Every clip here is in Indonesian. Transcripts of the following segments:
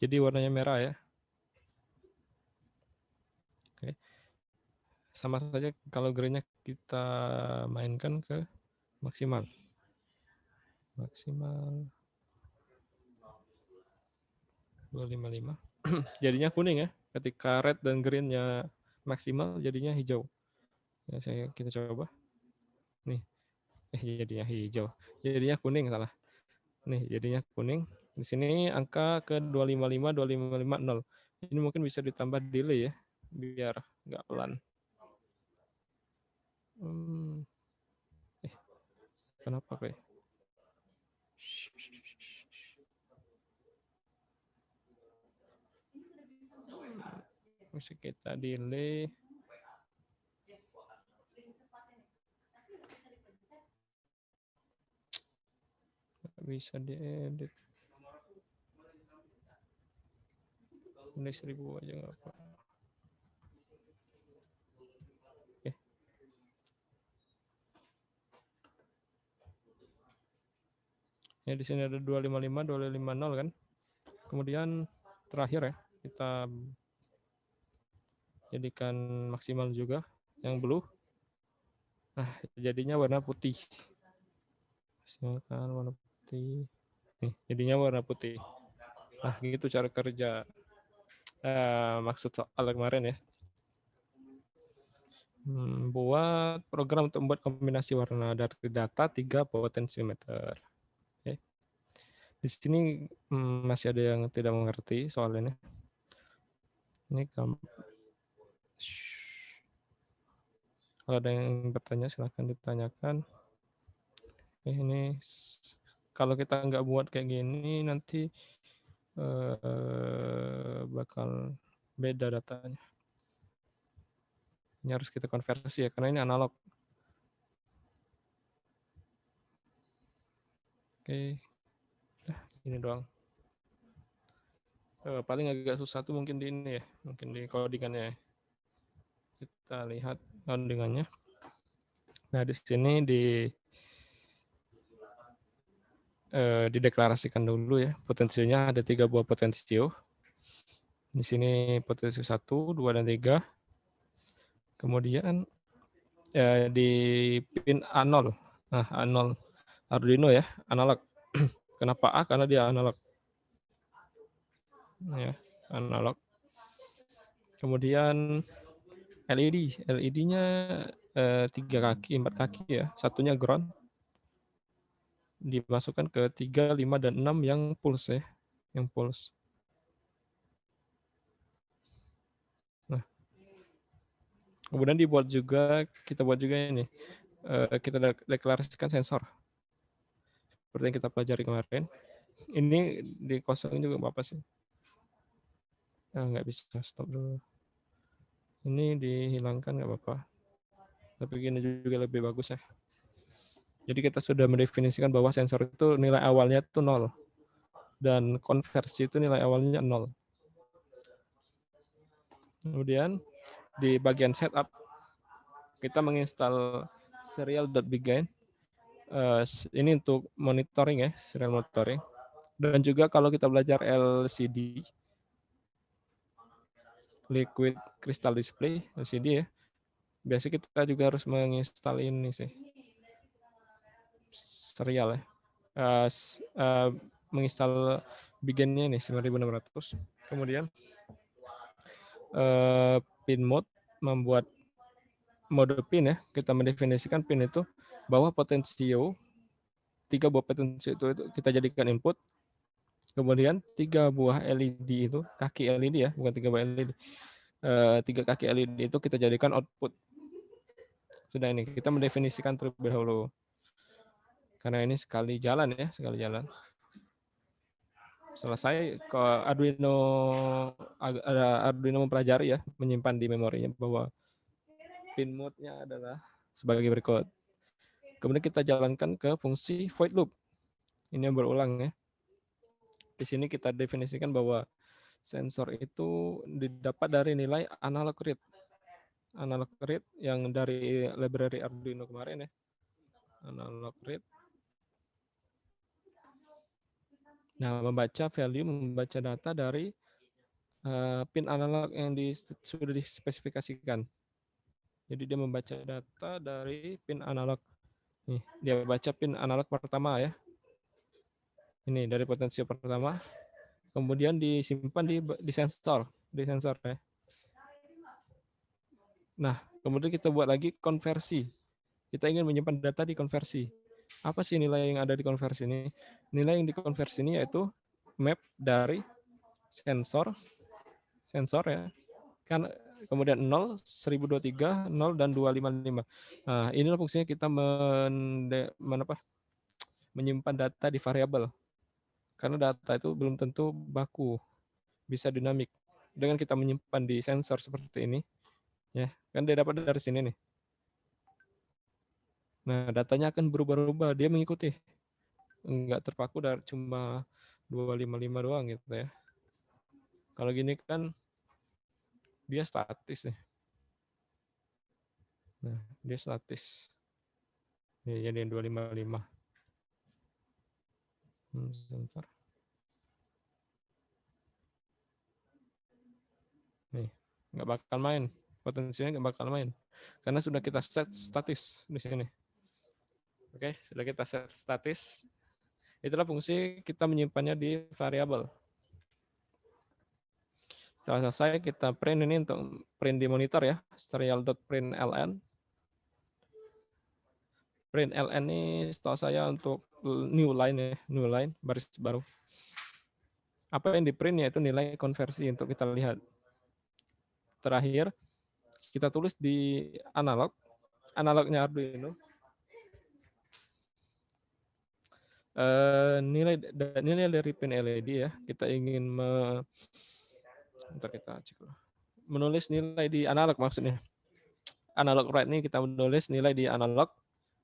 Jadi warnanya merah ya. Oke. Sama saja kalau greennya kita mainkan ke maksimal. Maksimal 255. Jadinya kuning ya. Ketika red dan greennya maksimal jadinya hijau. Ya, kita coba. Nih. Jadinya hijau. Jadinya kuning salah. Nih, jadinya kuning. Di sini angka ke 255, 2550. Ini mungkin bisa ditambah delay ya, biar nggak pelan. Kenapa kayak? Mesti kita delay. Nggak bisa diedit. Ini 1000 aja nggak apa. Oke. Ya di sini ada 255, 250 kan. Kemudian terakhir ya, kita jadikan maksimal juga yang blue. Nah, jadinya warna putih. Silakan warna putih. Nih, jadinya warna putih. Nah, gitu cara kerja. Maksud soal kemarin ya. Buat program untuk membuat kombinasi warna dari data 3 potensiometer. Oke. Di sini masih ada yang tidak mengerti soal ini. Ini kalau ada yang bertanya silahkan ditanyakan. Ini kalau kita nggak buat kayak gini nanti bakal beda datanya. Ini harus kita konversi ya karena ini analog. Oke, ini doang. Paling agak susah tuh mungkin di ini ya, mungkin di codingannya. Kita lihat codingannya. Nah di sini dideklarasikan dulu ya potensinya, ada 3 buah potensio. Di sini potensio 1, 2, dan 3. Kemudian di pin A0. Nah, A0 Arduino ya, analog. Kenapa A? Karena dia analog. Ya, analog. Kemudian LED. LED-nya 3 kaki, 4 kaki ya. Satunya ground. Dimasukkan ke 3, 5, dan 6 yang pulse ya. Yang pulse. Nah, kemudian kita buat juga ini. Kita deklarasikan sensor. Seperti yang kita pelajari kemarin. Ini dikosongin juga apa sih? Nggak bisa, stop dulu. Ini dihilangkan nggak apa-apa. Tapi gini juga lebih bagus ya. Jadi kita sudah mendefinisikan bahwa sensor itu nilai awalnya itu 0. Dan konversi itu nilai awalnya 0. Kemudian di bagian setup, kita menginstal serial.begin. Ini untuk monitoring ya, serial monitoring. Dan juga kalau kita belajar LCD, liquid crystal display, LCD ya, biasanya kita juga harus menginstal ini sih, serial ya. Menginstal beginnya nih 9600. Kemudian pin mode, membuat mode pin ya. Kita mendefinisikan pin itu bahwa potensio 3 buah potensio itu kita jadikan input. Kemudian 3 buah LED itu, kaki LED ya, bukan 3 buah LED. 3 kaki LED itu kita jadikan output. Sudah ini kita mendefinisikan terlebih dahulu. Karena ini sekali jalan ya, sekali jalan. Selesai ke Arduino mempelajari ya, menyimpan di memorinya bahwa pin mode-nya adalah sebagai berikut. Kemudian kita jalankan ke fungsi void loop. Ini yang berulang ya. Di sini kita definisikan bahwa sensor itu didapat dari nilai analog read. Analog read yang dari library Arduino kemarin ya. Analog read. Nah, membaca data dari pin analog yang sudah dispesifikasikan. Jadi dia membaca data dari pin analog. Nih, dia baca pin analog pertama ya. Ini dari potensio pertama. Kemudian disimpan di sensor ya. Nah, kemudian kita buat lagi konversi. Kita ingin menyimpan data di konversi. Apa sih nilai yang ada di konversi ini? Nilai yang dikonversi ini yaitu map dari sensor ya. Kan kemudian 0, 1023, 0 dan 255. Nah, inilah fungsinya kita menyimpan data di variabel. Karena data itu belum tentu baku, bisa dinamik. Dengan kita menyimpan di sensor seperti ini, ya kan dia dapat dari sini nih. Nah, datanya akan berubah-ubah, dia mengikuti, nggak terpaku dari cuma 255 doang gitu ya. Kalau gini kan dia statis nih. Nah, dia statis. Ya, jadi 255. Sebentar. Nih, nggak bakal main. Potensinya nggak bakal main. Karena sudah kita set statis di sini. Oke, sudah kita set statis. Itulah fungsi kita menyimpannya di variabel. Setelah selesai, kita print ini untuk print di monitor ya. Serial.println. Print ln ini setahu saya untuk new line ya, new line, baris baru. Apa yang di print yaitu nilai konversi untuk kita lihat. Terakhir, kita tulis di analognya Arduino. Nilai dari pin LED ya, kita ingin kita cek menulis nilai di analog maksudnya. Analog write ini kita menulis nilai di analog,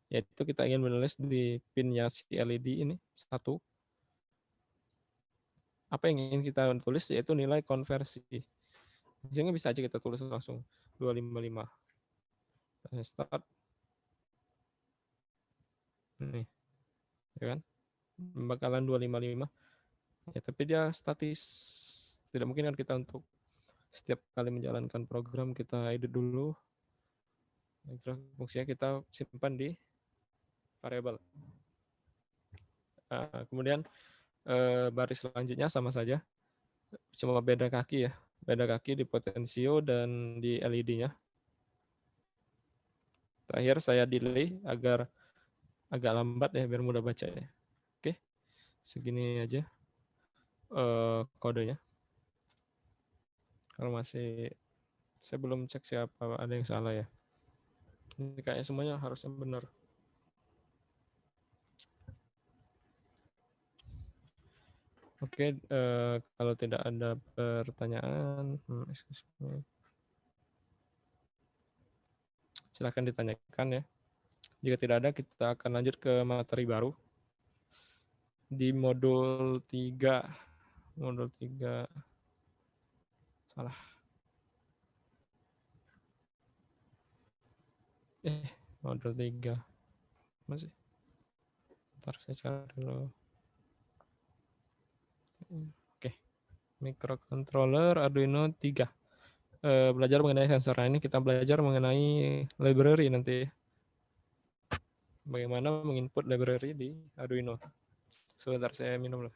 yaitu kita ingin menulis di pinnya si LED ini satu. Apa yang ingin kita tulis yaitu nilai konversi. Sehingga bisa aja kita tulis langsung 255. Start. Nih, ya kan? Bakalan 255. Ya, tapi dia statis. Tidak mungkin kan kita untuk setiap kali menjalankan program kita edit dulu. Terus fungsinya kita simpan di variabel. Kemudian baris selanjutnya sama saja, cuma beda kaki ya, beda kaki di potensio dan di LED-nya. Terakhir saya delay agar agak lambat ya biar mudah baca ya. Oke, segini aja kodenya. Kalau masih saya belum cek siapa ada yang salah ya. Ini kayaknya semuanya harusnya benar. Oke, kalau tidak ada pertanyaan, silakan ditanyakan ya. Jika tidak ada, kita akan lanjut ke materi baru di modul 3. Modul 3 salah. Modul 3 masih. Ntar saya cari dulu. Oke. Microcontroller Arduino 3. Belajar mengenai sensor. Nah, ini kita belajar mengenai library nanti. Bagaimana menginput library di Arduino. Sebentar saya minum dulu.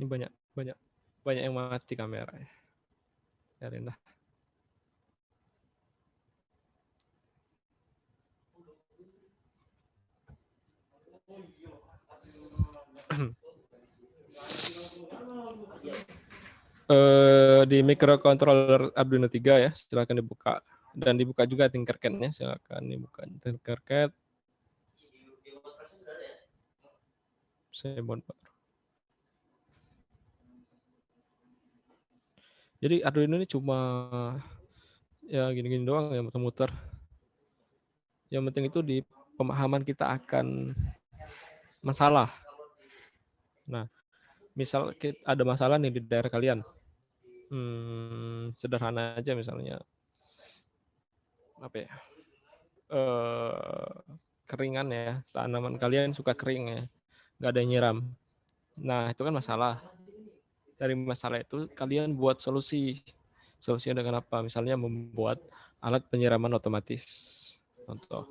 Ini banyak yang mati kamera ya. Biarin dah. Di microcontroller Arduino 3 ya, silakan dibuka dan dibuka juga Tinkercad-nya, silakan dibuka Tinkercad. Saya buat baru. Jadi Arduino ini cuma ya gini-gini doang ya, muter-muter. Yang penting itu di pemahaman kita akan masalah. Nah, misal ada masalah nih di daerah kalian, sederhana aja misalnya apa ya, keringan ya, tanaman kalian suka kering ya, nggak ada yang nyiram. Nah itu kan masalah. Dari masalah itu kalian buat solusi. Solusinya dengan apa? Misalnya membuat alat penyiraman otomatis. Contoh.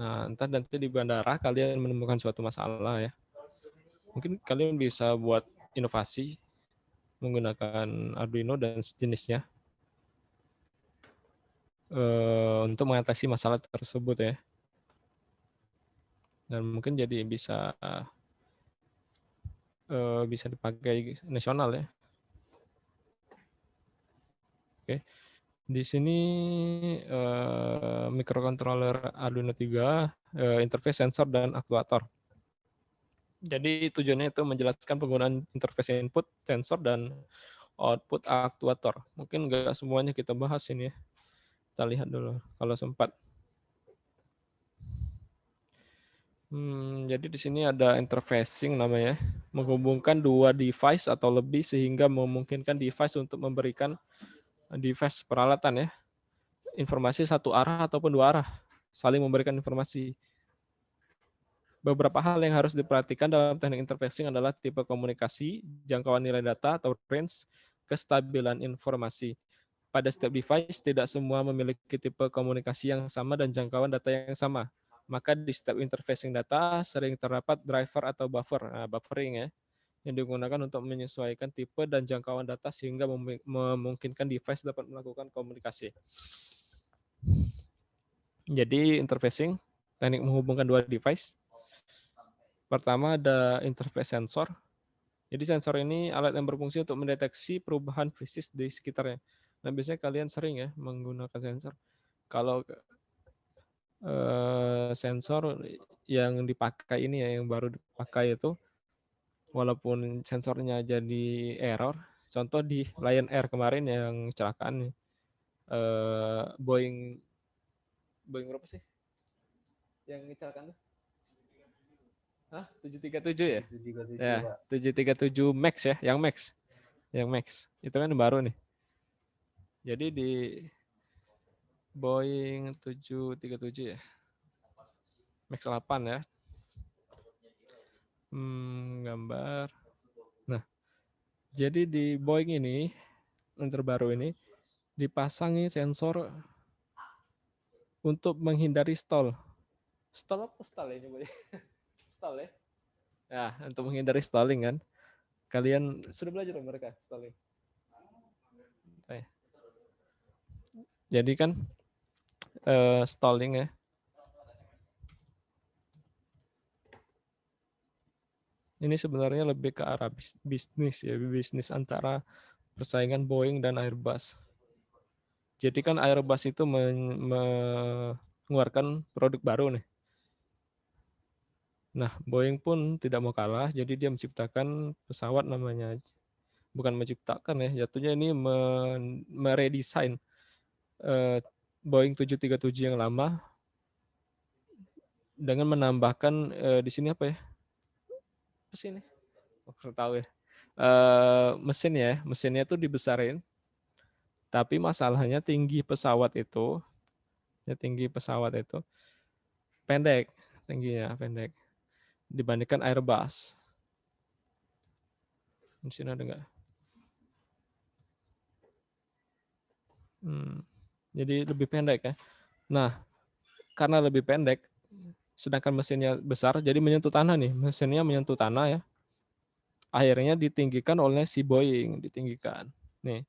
Nah, entah nanti di bandara kalian menemukan suatu masalah ya. Mungkin kalian bisa buat inovasi menggunakan Arduino dan sejenisnya untuk mengatasi masalah tersebut ya. Dan mungkin jadi bisa dipakai nasional ya. Oke. Di sini microcontroller Arduino 3, interface sensor dan aktuator. Jadi tujuannya itu menjelaskan penggunaan interface input, sensor, dan output aktuator. Mungkin nggak semuanya kita bahas ini ya. Kita lihat dulu kalau sempat. Jadi di sini ada interfacing namanya, menghubungkan dua device atau lebih sehingga memungkinkan device untuk memberikan device peralatan ya, informasi satu arah ataupun dua arah, saling memberikan informasi. Beberapa hal yang harus diperhatikan dalam teknik interfacing adalah tipe komunikasi, jangkauan nilai data atau range, kestabilan informasi. Pada setiap device, tidak semua memiliki tipe komunikasi yang sama dan jangkauan data yang sama. Maka di setiap interfacing data sering terdapat driver atau buffer, buffering ya, yang digunakan untuk menyesuaikan tipe dan jangkauan data sehingga memungkinkan device dapat melakukan komunikasi. Jadi interfacing, teknik menghubungkan dua device. Pertama ada interface sensor. Jadi sensor ini alat yang berfungsi untuk mendeteksi perubahan fisik di sekitarnya. Nah biasanya kalian sering ya menggunakan sensor. Kalau sensor yang dipakai ini ya, yang baru dipakai itu, walaupun sensornya jadi error, contoh di Lion Air kemarin yang kecelakaan, Boeing berapa sih? Yang kecelakaan tuh? Hah? 737 ya? 737, ya, 737 Max ya, yang Max. Yang Max. Itu kan baru nih. Jadi di Boeing 737 ya. Max 8 ya. Gambar. Nah, jadi di Boeing ini, yang terbaru ini, dipasangi sensor untuk menghindari stall. Stall apa stall ya? Stall ya? Nah, untuk menghindari stalling kan. Kalian sudah belajar mereka stalling? Jadi kan stalling ya. Ini sebenarnya lebih ke arah bisnis ya, bisnis antara persaingan Boeing dan Airbus. Jadi kan Airbus itu mengeluarkan produk baru nih. Nah, Boeing pun tidak mau kalah, jadi dia menciptakan pesawat namanya, bukan menciptakan ya, jatuhnya ini meredesain Boeing 737 yang lama dengan menambahkan di sini apa ya? Apa sih ini? Perlu tahu ya. Mesinnya itu dibesarin, tapi masalahnya tinggi pesawat itu pendek, tingginya pendek dibandingkan Airbus. Di sini ada nggak? Jadi lebih pendek ya. Nah, karena lebih pendek, sedangkan mesinnya besar, jadi menyentuh tanah nih. Mesinnya menyentuh tanah ya. Akhirnya ditinggikan oleh si Boeing, ditinggikan. Nih,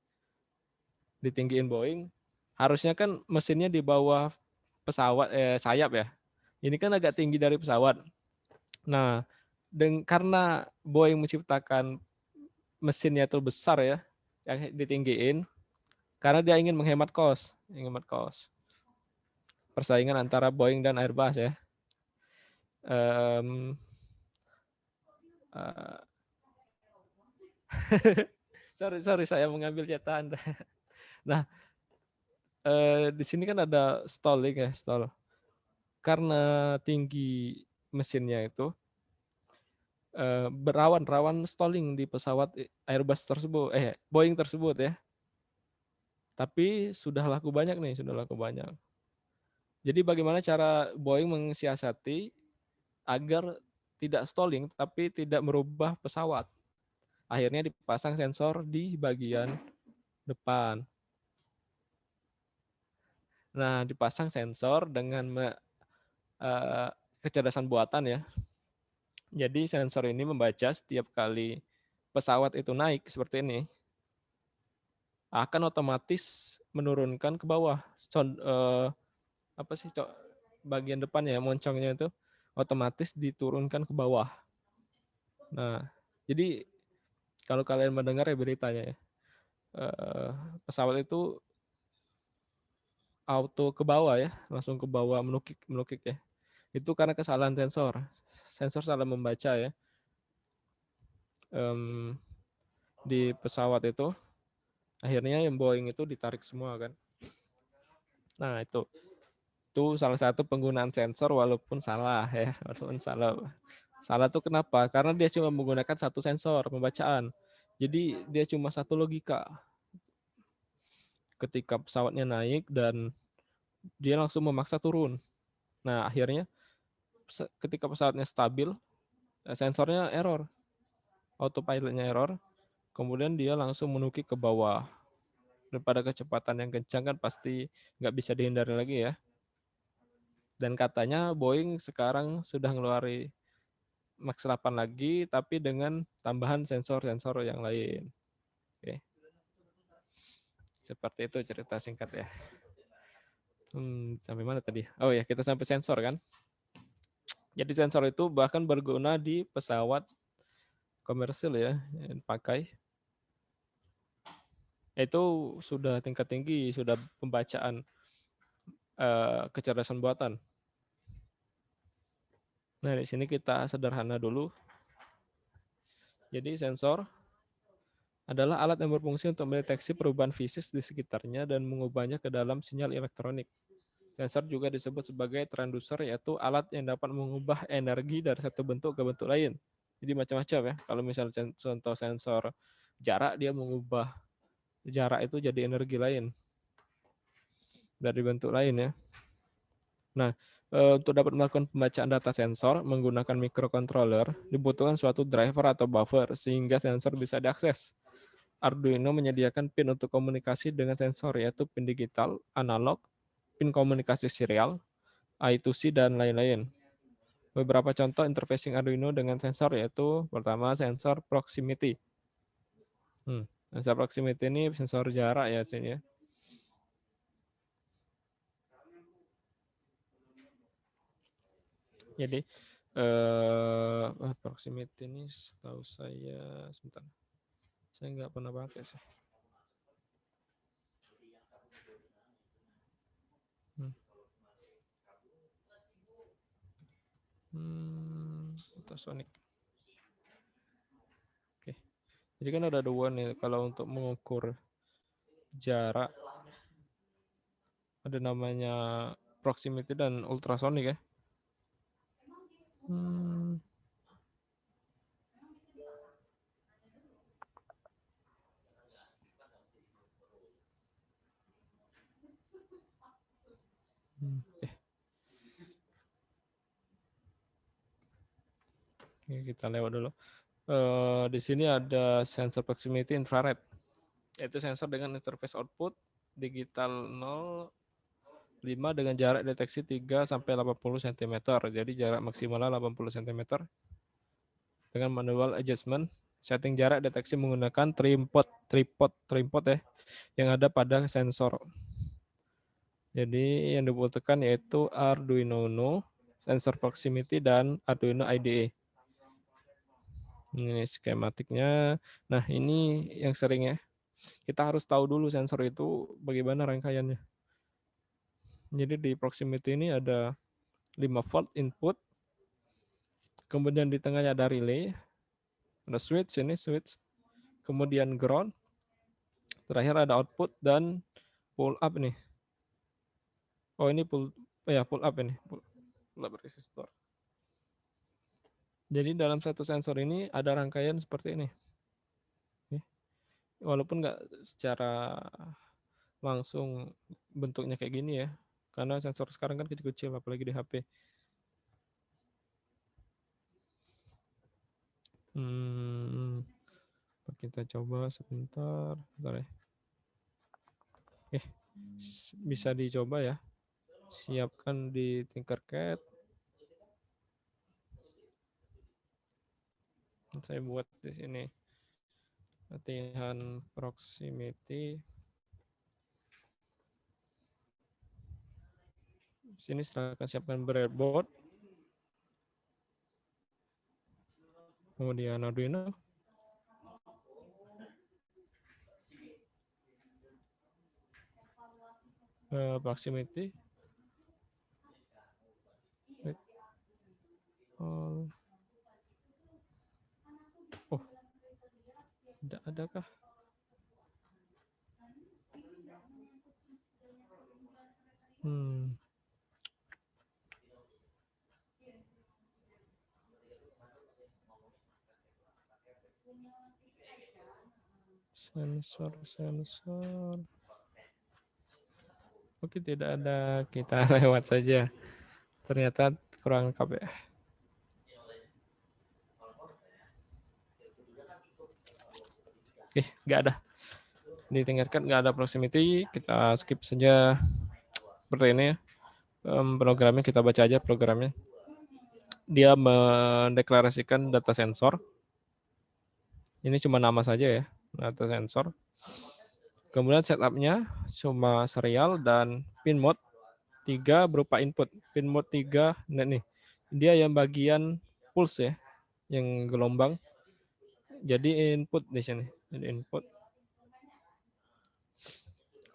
ditinggiin Boeing. Harusnya kan mesinnya di bawah pesawat sayap ya. Ini kan agak tinggi dari pesawat. Nah, karena Boeing menciptakan mesinnya itu besar ya, yang ditinggiin, karena dia ingin menghemat kos. Persaingan antara Boeing dan Airbus ya. Sorry, saya mengambil catatan. Nah, di sini kan ada stalling ya, stall. karena tinggi mesinnya itu berawan-rawan stalling di pesawat Airbus tersebut, Boeing tersebut ya. Tapi sudah laku banyak nih, sudah laku banyak. Jadi bagaimana cara Boeing mensiasati agar tidak stalling tapi tidak merubah pesawat? Akhirnya dipasang sensor di bagian depan. Nah, dipasang sensor dengan kecerdasan buatan ya. Jadi sensor ini membaca setiap kali pesawat itu naik seperti ini, akan otomatis menurunkan ke bawah. Apa sih bagian depan ya, moncongnya itu otomatis diturunkan ke bawah. Nah, jadi kalau kalian mendengar ya beritanya ya, pesawat itu auto ke bawah ya, langsung ke bawah menukik ya. Itu karena kesalahan sensor. Sensor salah membaca ya. Di pesawat itu akhirnya yang Boeing itu ditarik semua kan. Nah, itu salah satu penggunaan sensor walaupun salah ya, walaupun salah. Salah tuh kenapa? Karena dia cuma menggunakan satu sensor pembacaan. Jadi dia cuma satu logika. Ketika pesawatnya naik dan dia langsung memaksa turun. Nah, akhirnya ketika pesawatnya stabil, sensornya error. Autopilotnya error, kemudian dia langsung menukik ke bawah. Dan pada kecepatan yang kencang kan pasti nggak bisa dihindari lagi ya. Dan katanya Boeing sekarang sudah ngeluarin Max 8 lagi, tapi dengan tambahan sensor-sensor yang lain. Oke. Seperti itu cerita singkat ya. Sampai mana tadi? Oh ya, kita sampai sensor kan. Jadi sensor itu bahkan berguna di pesawat komersil ya, yang pakai. Itu sudah tingkat tinggi, sudah pembacaan kecerdasan buatan. Nah, di sini kita sederhana dulu. Jadi sensor adalah alat yang berfungsi untuk mendeteksi perubahan fisik di sekitarnya dan mengubahnya ke dalam sinyal elektronik. Sensor juga disebut sebagai transducer, yaitu alat yang dapat mengubah energi dari satu bentuk ke bentuk lain. Jadi macam-macam ya. Kalau misalnya contoh sensor jarak, dia mengubah jarak itu jadi energi lain dari bentuk lain ya. Nah, untuk dapat melakukan pembacaan data sensor menggunakan microcontroller, dibutuhkan suatu driver atau buffer sehingga sensor bisa diakses. Arduino menyediakan pin untuk komunikasi dengan sensor, yaitu pin digital, analog, pin komunikasi serial, I2C, dan lain-lain. Beberapa contoh interfacing Arduino dengan sensor yaitu pertama sensor proximity. Sensor proximity ini sensor jarak ya sini ya. Jadi proximity ini setahu saya sebentar. Saya nggak pernah pakai sih. Ultrasonic. Oke. Jadi kan ada dua nih kalau untuk mengukur jarak. Ada namanya proximity dan ultrasonic ya. Kita lewat dulu. Di sini ada sensor proximity infrared. Yaitu sensor dengan interface output digital 0,5 dengan jarak deteksi 3 sampai 80 cm. Jadi jarak maksimalnya 80 cm. Dengan manual adjustment, setting jarak deteksi menggunakan tripod ya yang ada pada sensor. Jadi yang dibutuhkan yaitu Arduino Uno, sensor proximity, dan Arduino IDE. Ini skematiknya. Nah, ini yang sering ya. Kita harus tahu dulu sensor itu bagaimana rangkaiannya. Jadi di proximity ini ada 5 volt input. Kemudian di tengahnya ada relay. Ada switch, ini switch. Kemudian ground. Terakhir ada output dan pull up nih. Oh, ini pull up ini. lab resistor. Jadi dalam satu sensor ini ada rangkaian seperti ini. Walaupun nggak secara langsung bentuknya kayak gini ya, karena sensor sekarang kan kecil-kecil, apalagi di HP. Kita coba sebentar ya. Bisa dicoba ya. Siapkan di Tinkercad. Saya buat di sini latihan proximity. Di sini silakan siapkan breadboard. Kemudian Arduino. Proximity. Oh, tidak adakah? Sensor. Oke, tidak ada, kita lewat saja. Ternyata kurang lengkap ya. Oke, nggak ada. Ditingkatkan nggak ada proximity, kita skip saja seperti ini ya. Programnya kita baca aja programnya. Dia mendeklarasikan data sensor. Ini cuma nama saja ya, data sensor. Kemudian setupnya cuma serial dan pin mode 3 berupa input. Pin mode 3, nah nih, dia yang bagian pulse ya, yang gelombang. Jadi input di sini, jadi input.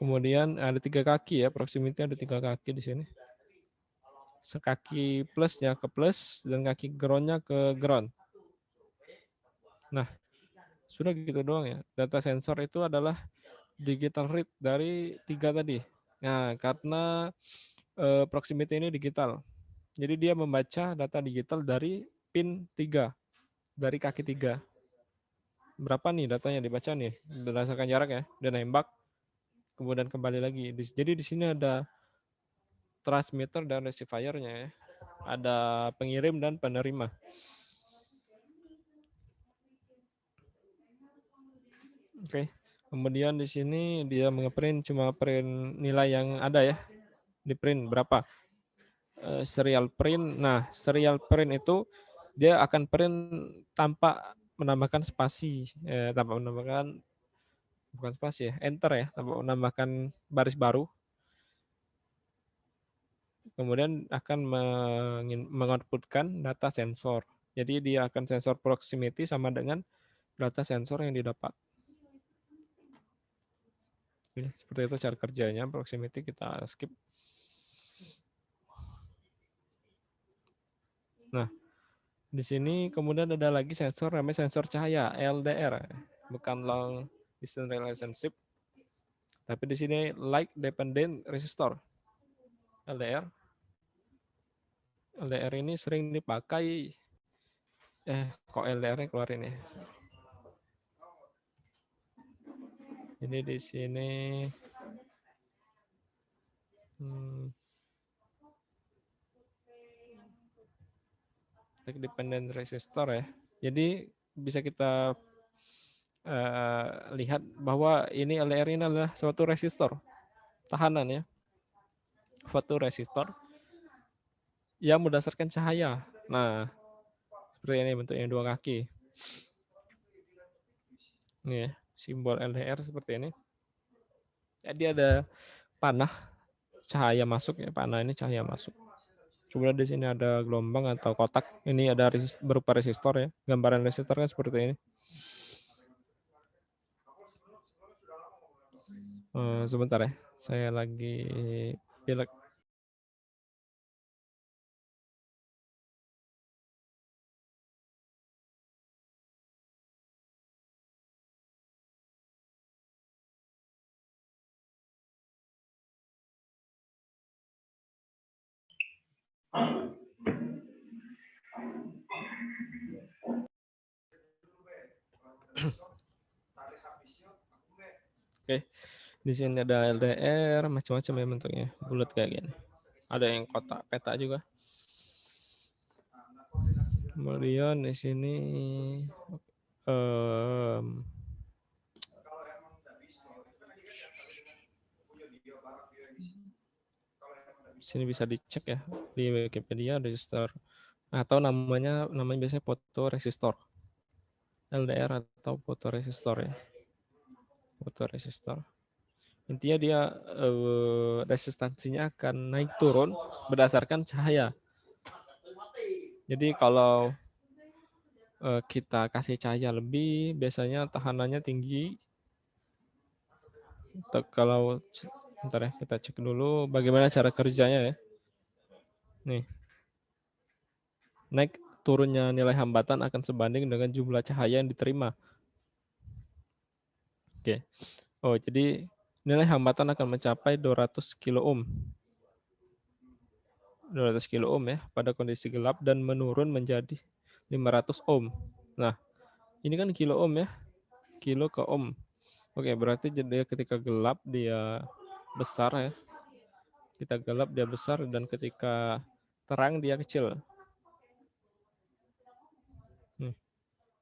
Kemudian ada 3 kaki ya, proximity ada 3 kaki di sini. Sekaki plusnya ke plus dan kaki groundnya ke ground. Nah, sudah gitu doang ya. Data sensor itu adalah digital read dari 3 tadi. Nah, karena proximity ini digital. Jadi dia membaca data digital dari pin 3, dari kaki 3. Berapa nih datanya dibaca nih? Berdasarkan jarak ya, dia nembak, kemudian kembali lagi. Jadi di sini ada transmitter dan receiver-nya ya. Ada pengirim dan penerima. Oke. Kemudian di sini dia ngeprint cuma print nilai yang ada ya. Di print berapa? Serial print. Nah, serial print itu dia akan print tanpa menambahkan spasi, tanpa menambahkan, bukan spasi ya, enter ya, tanpa menambahkan baris baru. Kemudian akan mengoutputkan data sensor. Jadi dia akan sensor proximity sama dengan data sensor yang didapat. Oke, seperti itu cara kerjanya. Proximity kita skip. Nah, di sini kemudian ada lagi sensor namanya sensor cahaya LDR, bukan long distance relationship, tapi di sini light dependent resistor LDR. LDR ini sering dipakai. Kok LDR-nya keluarin ya? Jadi di sini dependent resistor ya. Jadi bisa kita lihat bahwa ini LDR ini adalah suatu resistor tahanan ya, fotoresistor yang berdasarkan cahaya. Nah, seperti ini bentuknya 2 kaki. Ini ya, simbol LDR seperti ini. Jadi ada panah cahaya masuk ya, panah ini cahaya masuk. Kemudian di sini ada gelombang atau kotak. Ini ada berupa resistor ya. Gambaran resistor kan seperti ini. Sebentar ya, saya lagi pilek. Oke, di sini ada LDR, macam-macam ya bentuknya, bulat kayak gini. Ada yang kotak peta juga. Kemudian di sini sini bisa dicek ya di Wikipedia resistor atau namanya biasanya fotoresistor. LDR atau fotoresistor ya. Fotoresistor. Intinya dia resistansinya akan naik turun berdasarkan cahaya. Jadi kalau kita kasih cahaya lebih, biasanya tahanannya tinggi. Kalau bentar ya, kita cek dulu bagaimana cara kerjanya ya. Nih. Naik turunnya nilai hambatan akan sebanding dengan jumlah cahaya yang diterima. Oke. Oh, jadi nilai hambatan akan mencapai 200 kilo ohm. 200 kilo ohm ya pada kondisi gelap dan menurun menjadi 500 ohm. Nah, ini kan kilo ohm ya. Kilo ke ohm. Oke, berarti jadi ketika gelap dia besar ya. Kita gelap dia besar dan ketika terang dia kecil.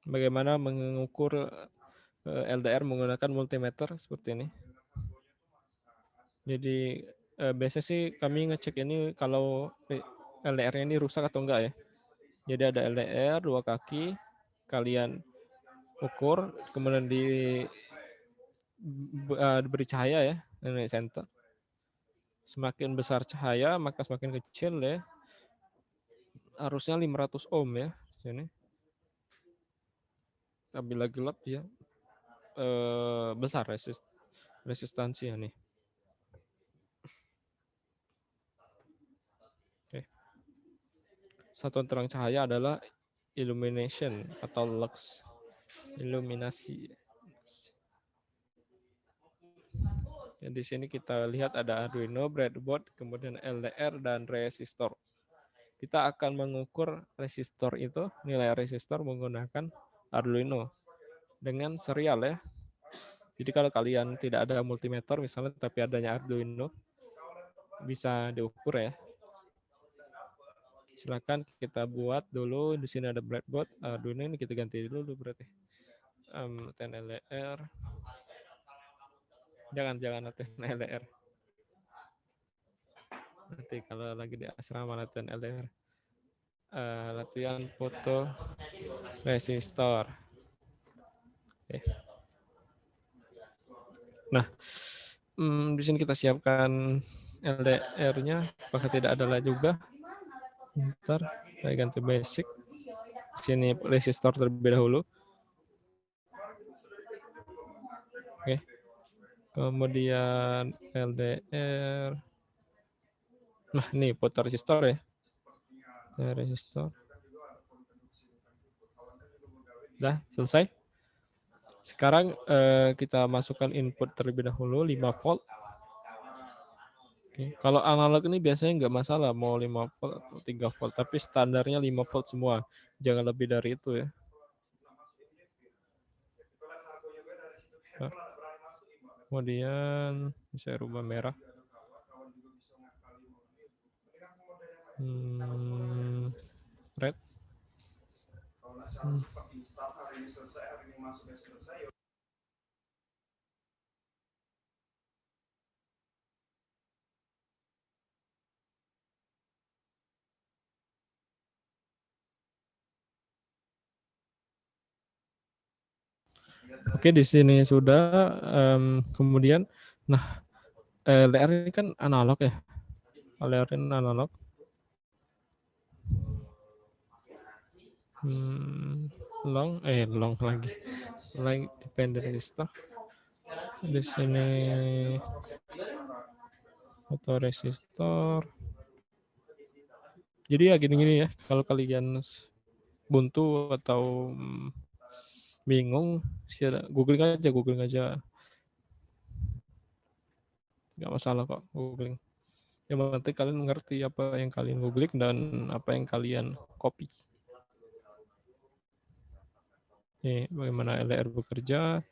Bagaimana mengukur LDR menggunakan multimeter seperti ini. Jadi biasanya sih kami ngecek ini kalau LDR-nya ini rusak atau enggak ya. Jadi ada LDR 2 kaki, kalian ukur, kemudian diberi cahaya ya, ini center. Semakin besar cahaya maka semakin kecil ya. Harusnya 500 ohm ya sini. Apabila gelap dia besar resistansinya nih. Oke. Satuan terang cahaya adalah illumination atau lux. Iluminasi. Dan di sini kita lihat ada Arduino, breadboard, kemudian LDR dan resistor. Kita akan mengukur resistor itu, nilai resistor menggunakan Arduino dengan serial ya. Jadi kalau kalian tidak ada multimeter misalnya tapi adanya Arduino bisa diukur ya. Silakan kita buat dulu. Di sini ada breadboard, Arduino ini kita ganti dulu berarti. 10 LDR. Jangan latihan LDR. Nanti kalau lagi di asrama latihan LDR. Latihan foto resistor. Oke. Nah, di sini kita siapkan LDR-nya. Apakah tidak ada lagi juga? Bentar, saya ganti basic. Di sini resistor terlebih dahulu. Oke. Kemudian LDR. Nah, ini fotoresistor ya. Resistor. Udah selesai. Sekarang kita masukkan input terlebih dahulu 5 volt. Oke. Kalau analog ini biasanya nggak masalah mau 5 volt atau 3 volt, tapi standarnya 5 volt semua. Jangan lebih dari itu ya. Nah. Kemudian saya rubah merah. Red. Oke, di sini sudah. Kemudian, nah LDR ini kan analog ya. LDR ini analog. Long lagi. Line dependent resistor. Di sini fotoresistor. Jadi ya gini-gini ya. Kalau kalian buntu atau bingung, googling aja. Nggak masalah kok googling. Yang penting kalian mengerti apa yang kalian googling dan apa yang kalian copy. Nih, bagaimana LDR bekerja.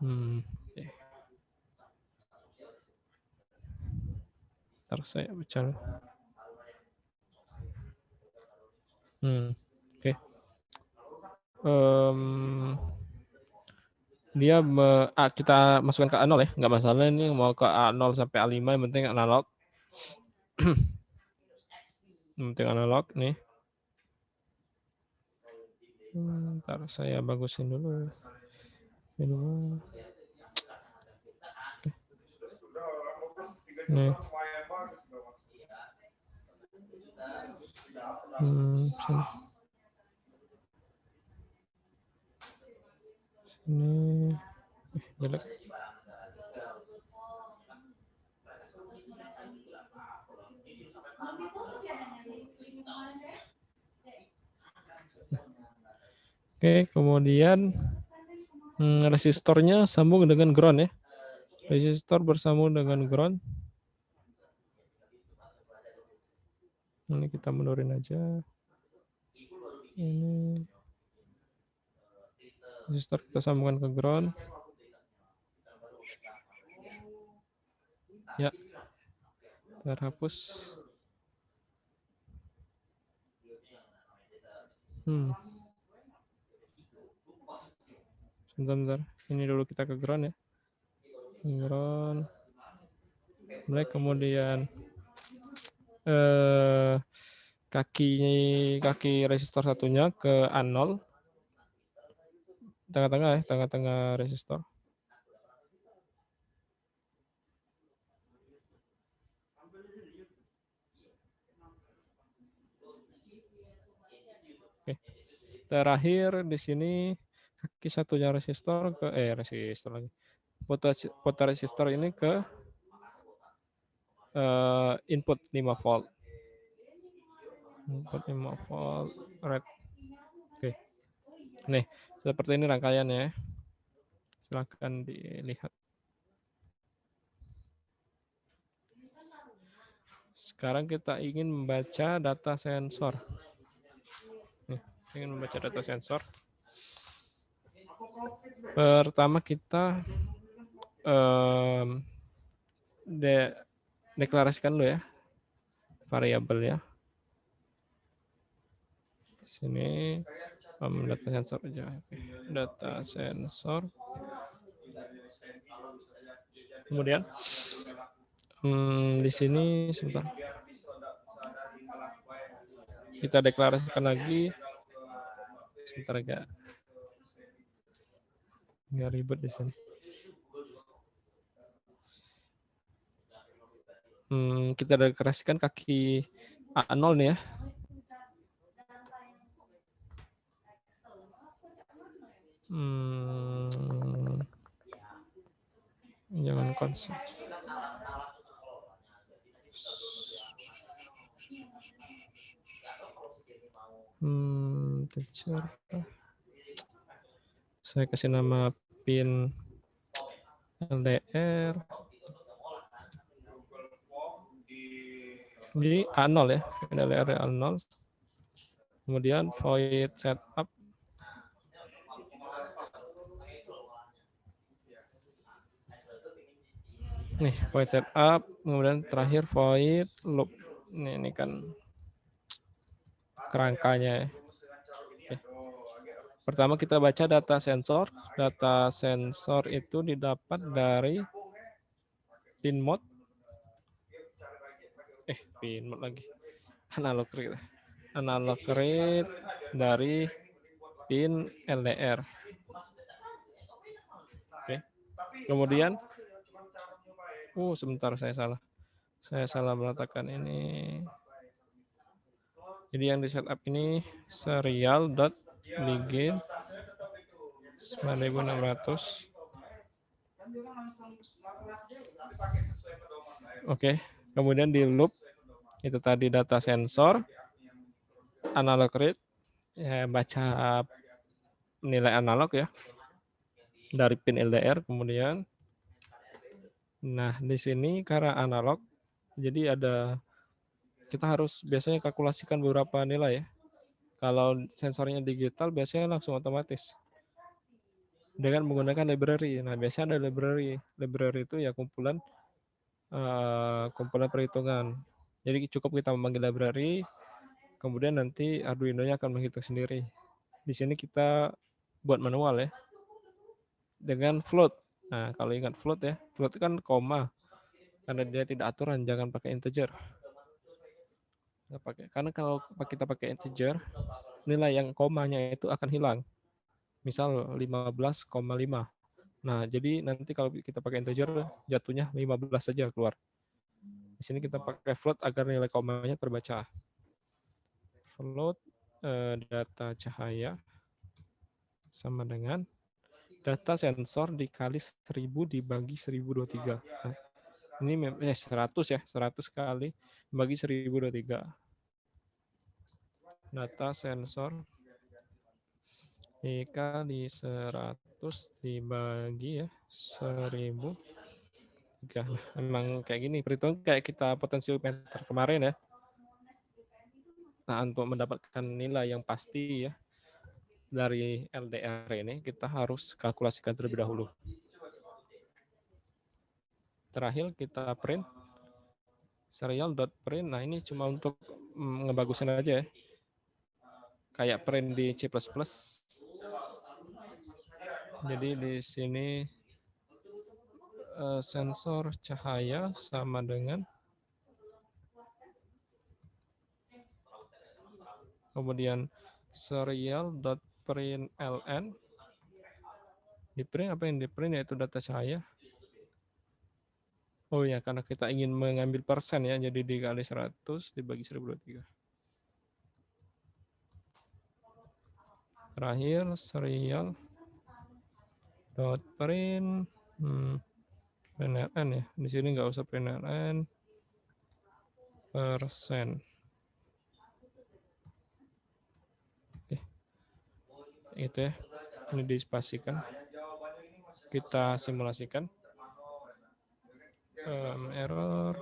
Oke. Ntar saya baca. Oke. Dia kita masukkan ke A0 ya, nggak masalah ini mau ke A0 sampai A5 yang penting analog. Yang penting analog nih. Ntar saya bagusin dulu. Nih. Sini. Jelek. Oke, kemudian resistornya sambung dengan ground ya. Resistor bersambung dengan ground. Ini kita mundurin aja. Ini resistor kita sambungkan ke ground. Ya, terhapus. Bentar. Ini dulu kita ke ground ya. Ground. Black, kemudian kaki resistor satunya ke A0. Tengah-tengah ya, tengah-tengah resistor. Oke. Terakhir di sini kaki satunya resistor ke resistor lagi. Fotoresistor ini ke input 5 volt. Input 5 volt red. Oke. Nih, seperti ini rangkaiannya. Silakan dilihat. Sekarang kita ingin membaca data sensor. Nih, ingin membaca data sensor. Pertama kita deklarasikan dulu ya variabel ya. Sini data sensor aja. Data sensor. Kemudian di sini sebentar. Kita deklarasikan lagi. Sebentar agak nggak ribet di sini. Kita deklarasikan kaki A0 nih ya. Jangan konsep. Saya kasih nama pin LDR. Jadi A0 ya, pin LDR A0. Kemudian void setup. Nih, void setup, kemudian terakhir void loop. Ini kan kerangkanya ya. Oke. Pertama kita baca data sensor. Data sensor itu didapat dari pin mode. Pin mode lagi. Analog read. Analog read dari pin LDR. Oke. Kemudian sebentar saya salah. Saya salah meletakkan ini. Jadi yang di setup ini serial.begin 9600. Oke, kemudian di loop itu tadi data sensor, analog read, ya, baca nilai analog ya dari pin LDR. Kemudian, nah di sini karena analog, jadi kita harus biasanya kalkulasikan beberapa nilai ya. Kalau sensornya digital biasanya langsung otomatis dengan menggunakan library. Nah, biasanya ada library. Library itu ya kumpulan perhitungan. Jadi cukup kita memanggil library, kemudian nanti Arduino-nya akan menghitung sendiri. Di sini kita buat manual ya, dengan float. Nah, kalau ingat float ya, float kan koma, karena dia tidak aturan, jangan pakai integer. Karena kalau kita pakai integer, nilai yang komanya itu akan hilang. Misal 15,5. Nah, jadi nanti kalau kita pakai integer, jatuhnya 15 saja keluar. Di sini kita pakai float agar nilai komanya terbaca. Float data cahaya sama dengan data sensor dikali 1000 dibagi 1023. Nah, ini 100 ya, 100 kali bagi 1023. Data sensor dikali 100 dibagi ya 1000. Nah, emang kayak gini, perhitungan kayak kita potensiometer kemarin ya. Nah, untuk mendapatkan nilai yang pasti ya dari LDR ini, kita harus kalkulasikan terlebih dahulu. Terakhir kita print serial.print. Nah, ini cuma untuk ngebagusin aja ya. Kayak print di C++. Jadi di sini sensor cahaya sama dengan kemudian serial.println. Di print apa yang di print yaitu data cahaya. Oh ya, karena kita ingin mengambil persen ya, jadi dikali 100 dibagi 1023. Terakhir serial dot print println ya. Di sini nggak usah println persen. Oke. Itu ya. Ini dispasikan. Kita simulasikan. Error.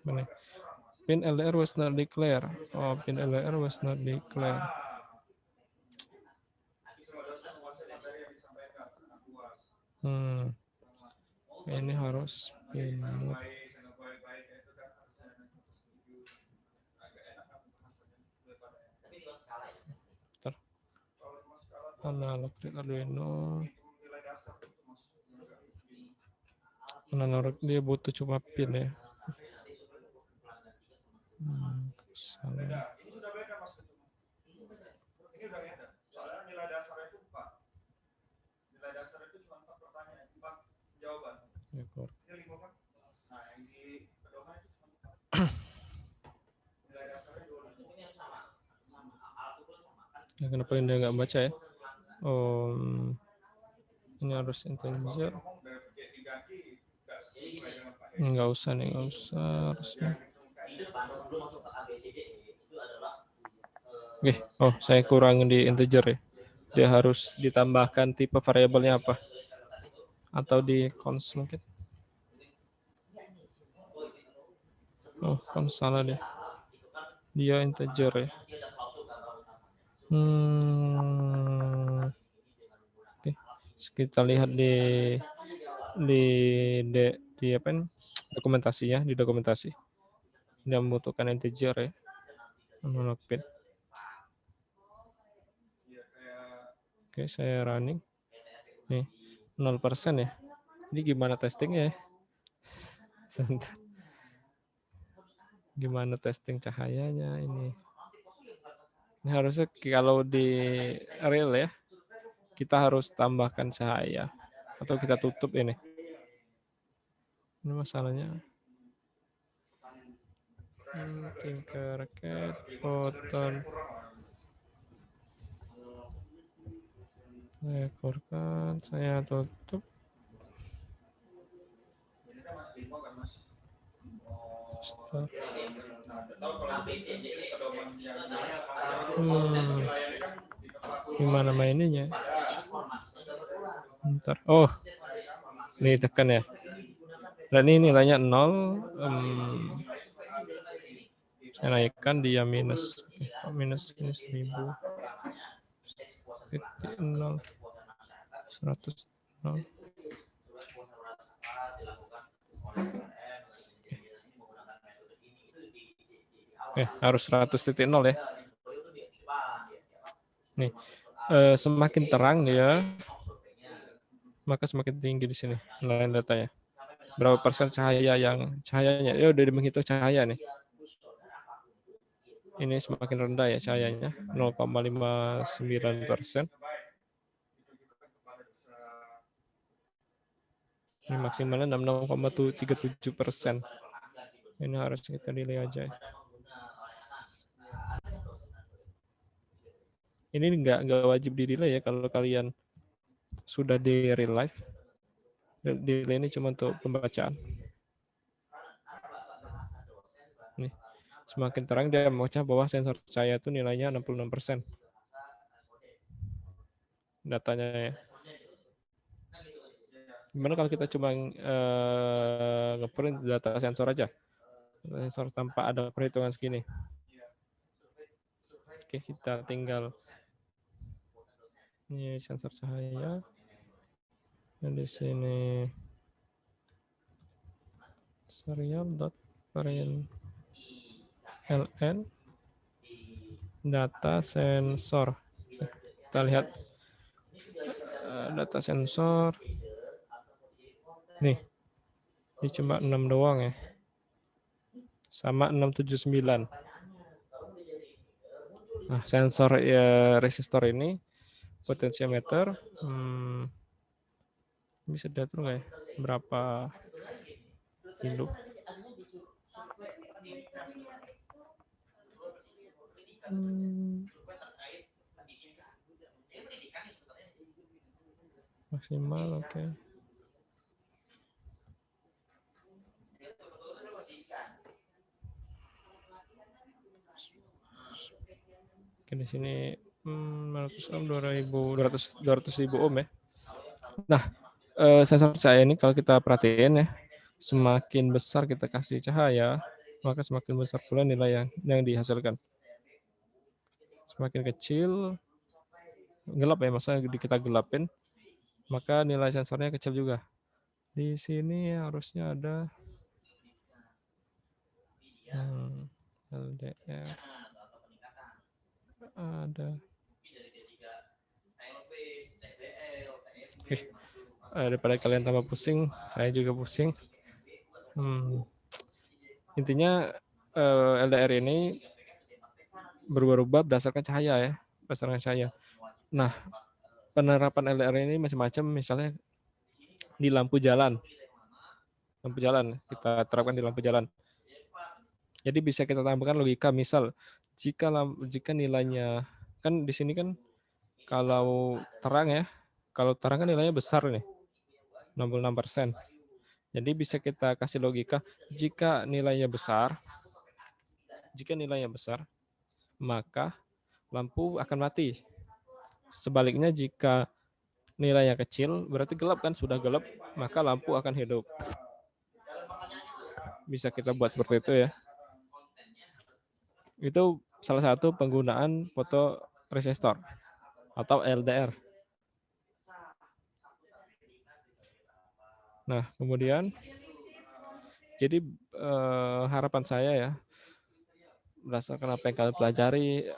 Mana? Pin LDR was not declared. Oh, pin LDR was not declared. Ini harus pin. Analog Arduino. Analog dia butuh cuma pin ya. Salah. Ya, kenapa dia nggak baca ya? Ini harus integer. Nggak usah nih, nggak usah harusnya. Oke, saya kurangin di integer ya. Dia harus ditambahkan tipe variabelnya apa? Atau di cons mungkin? Cons salah deh. Dia integer ya. Oke, kita lihat di apa ini? Dokumentasinya, di dokumentasi. Dia membutuhkan integer ya. Analog pin. Oke, saya running. Nih, 0% ya. Ini gimana testingnya ya? Sebentar. Gimana testing cahayanya ini? Ini harusnya kalau di real ya, kita harus tambahkan cahaya. Atau kita tutup ini. Ini masalahnya. Tinkercad, Photon. Saya keluarkan, saya tutup. Start. Gimana mainnya? Bentar. Ini tekan ya. Dan ini nilainya 0. Saya naikkan dia minus. Minus ini 1000. Titik 0. 100. 0. Harus 100.0 ya. Nih, semakin terang dia, maka semakin tinggi di sini nilai datanya. Berapa persen cahayanya? Ya udah menghitung cahaya nih. Ini semakin rendah ya cahayanya, 0,59%. Ini maksimalnya 0,37%. Ini harus kita delay aja. Ini nggak wajib di delay ya kalau kalian sudah di real life. Delay ini cuma untuk pembacaan. Nih, semakin terang dia memecah bahwa sensor cahaya itu nilainya 66%. Datanya ya. Gimana kalau kita cuma ngeprint data sensor aja? Sensor tanpa ada perhitungan segini. Oke, kita tinggal ini sensor cahaya. Dan di sini serial.print ln data sensor. Kita lihat data sensor. Nih, ini cuma 6 doang ya. Sama 679. Nah, sensor ya, resistor ini, potentiometer, bisa diatur nggak ya? Berapa kilo? Maksimal, oke. Oke, di sini 500 ohm, 200.000 ohm ya. Nah, sensor cahaya ini kalau kita perhatiin ya, semakin besar kita kasih cahaya, maka semakin besar pula nilai yang dihasilkan. Semakin kecil, gelap ya, maksudnya kita gelapin, maka nilai sensornya kecil juga. Di sini harusnya ada LDR, ada. Daripada kalian tambah pusing, saya juga pusing. Intinya LDR ini berubah-ubah berdasarkan cahaya ya, berdasarkan cahaya. Nah, penerapan LDR ini macam-macam, misalnya di lampu jalan kita terapkan di lampu jalan. Jadi bisa kita tambahkan logika, misal jika nilainya kan di sini kan kalau terang kan nilainya besar nih, 66%. Jadi bisa kita kasih logika, jika nilainya besar, maka lampu akan mati. Sebaliknya jika nilainya kecil, berarti gelap kan, sudah gelap, maka lampu akan hidup. Bisa kita buat seperti itu ya. Itu salah satu penggunaan fotoresistor atau LDR. Nah, kemudian jadi harapan saya ya, berdasarkan apa yang kalian pelajari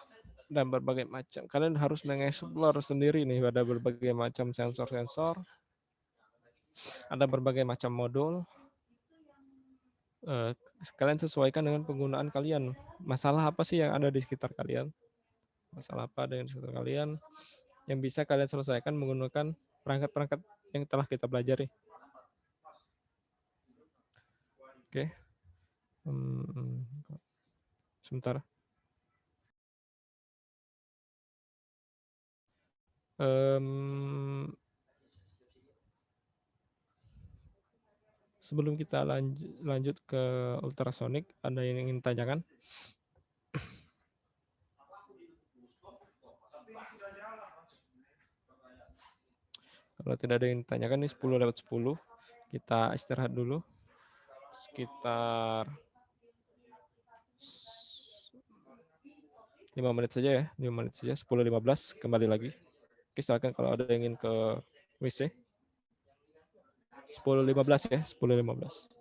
dan berbagai macam, kalian harus mengeksplor sendiri nih, ada berbagai macam sensor-sensor, ada berbagai macam modul. Kalian sesuaikan dengan penggunaan kalian. Masalah apa sih yang ada di sekitar kalian? Masalah apa dengan sekitar kalian yang bisa kalian selesaikan menggunakan perangkat-perangkat yang telah kita pelajari. Oke. Sebentar. Sebelum kita lanjut ke ultrasonic, ada yang ingin tanyakan? Kalau tidak ada yang ditanyakan, ini 10:10. Kita istirahat dulu. Sekitar 5 menit saja ya, 5 menit saja, 10.15 kembali lagi. Oke, silakan kalau ada yang ingin ke WC. 10.15 ya, 10.15.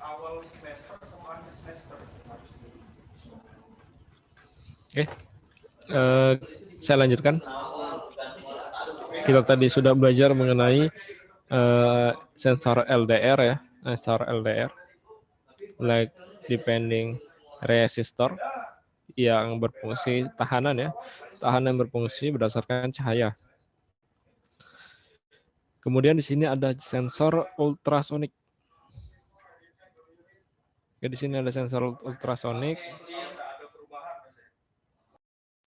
Awal semester sama akhir semester. Oke, saya lanjutkan. Kita tadi sudah belajar mengenai sensor LDR ya, sensor LDR, like depending resistor yang berfungsi tahanan ya, tahanan berfungsi berdasarkan cahaya. Kemudian di sini ada sensor ultrasonik. Ya, di sini ada sensor ultrasonik.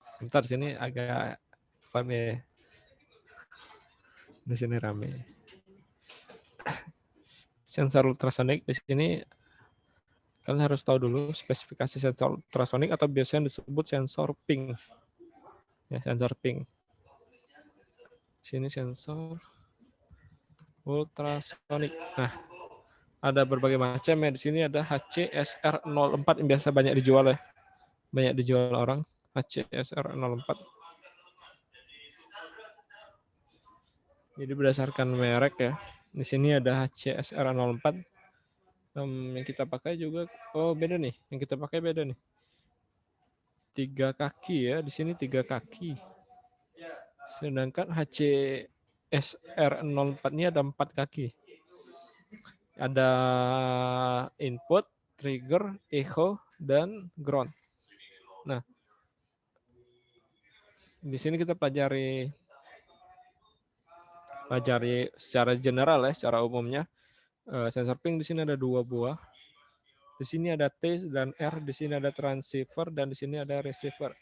Sebentar, sini agak rame. Di sini rame. Sensor ultrasonik di sini kalian harus tahu dulu spesifikasi sensor ultrasonik atau biasanya disebut sensor ping. Ya, sensor ping. Sini sensor ultrasonik. Nah, ada berbagai macam ya. Di sini ada HCSR04 yang biasa banyak dijual ya. Banyak dijual orang. HCSR04. Jadi berdasarkan merek ya. Di sini ada HCSR04. Yang kita pakai juga, oh beda nih. Yang kita pakai beda nih. 3 kaki ya. Di sini 3 kaki. Sedangkan HCSR04 ini ada 4 kaki. Ada input, trigger, echo, dan ground. Nah, di sini kita pelajari secara general ya, secara umumnya. Sensor ping di sini ada 2 buah. Di sini ada T dan R, di sini ada transceiver, dan di sini ada receiver.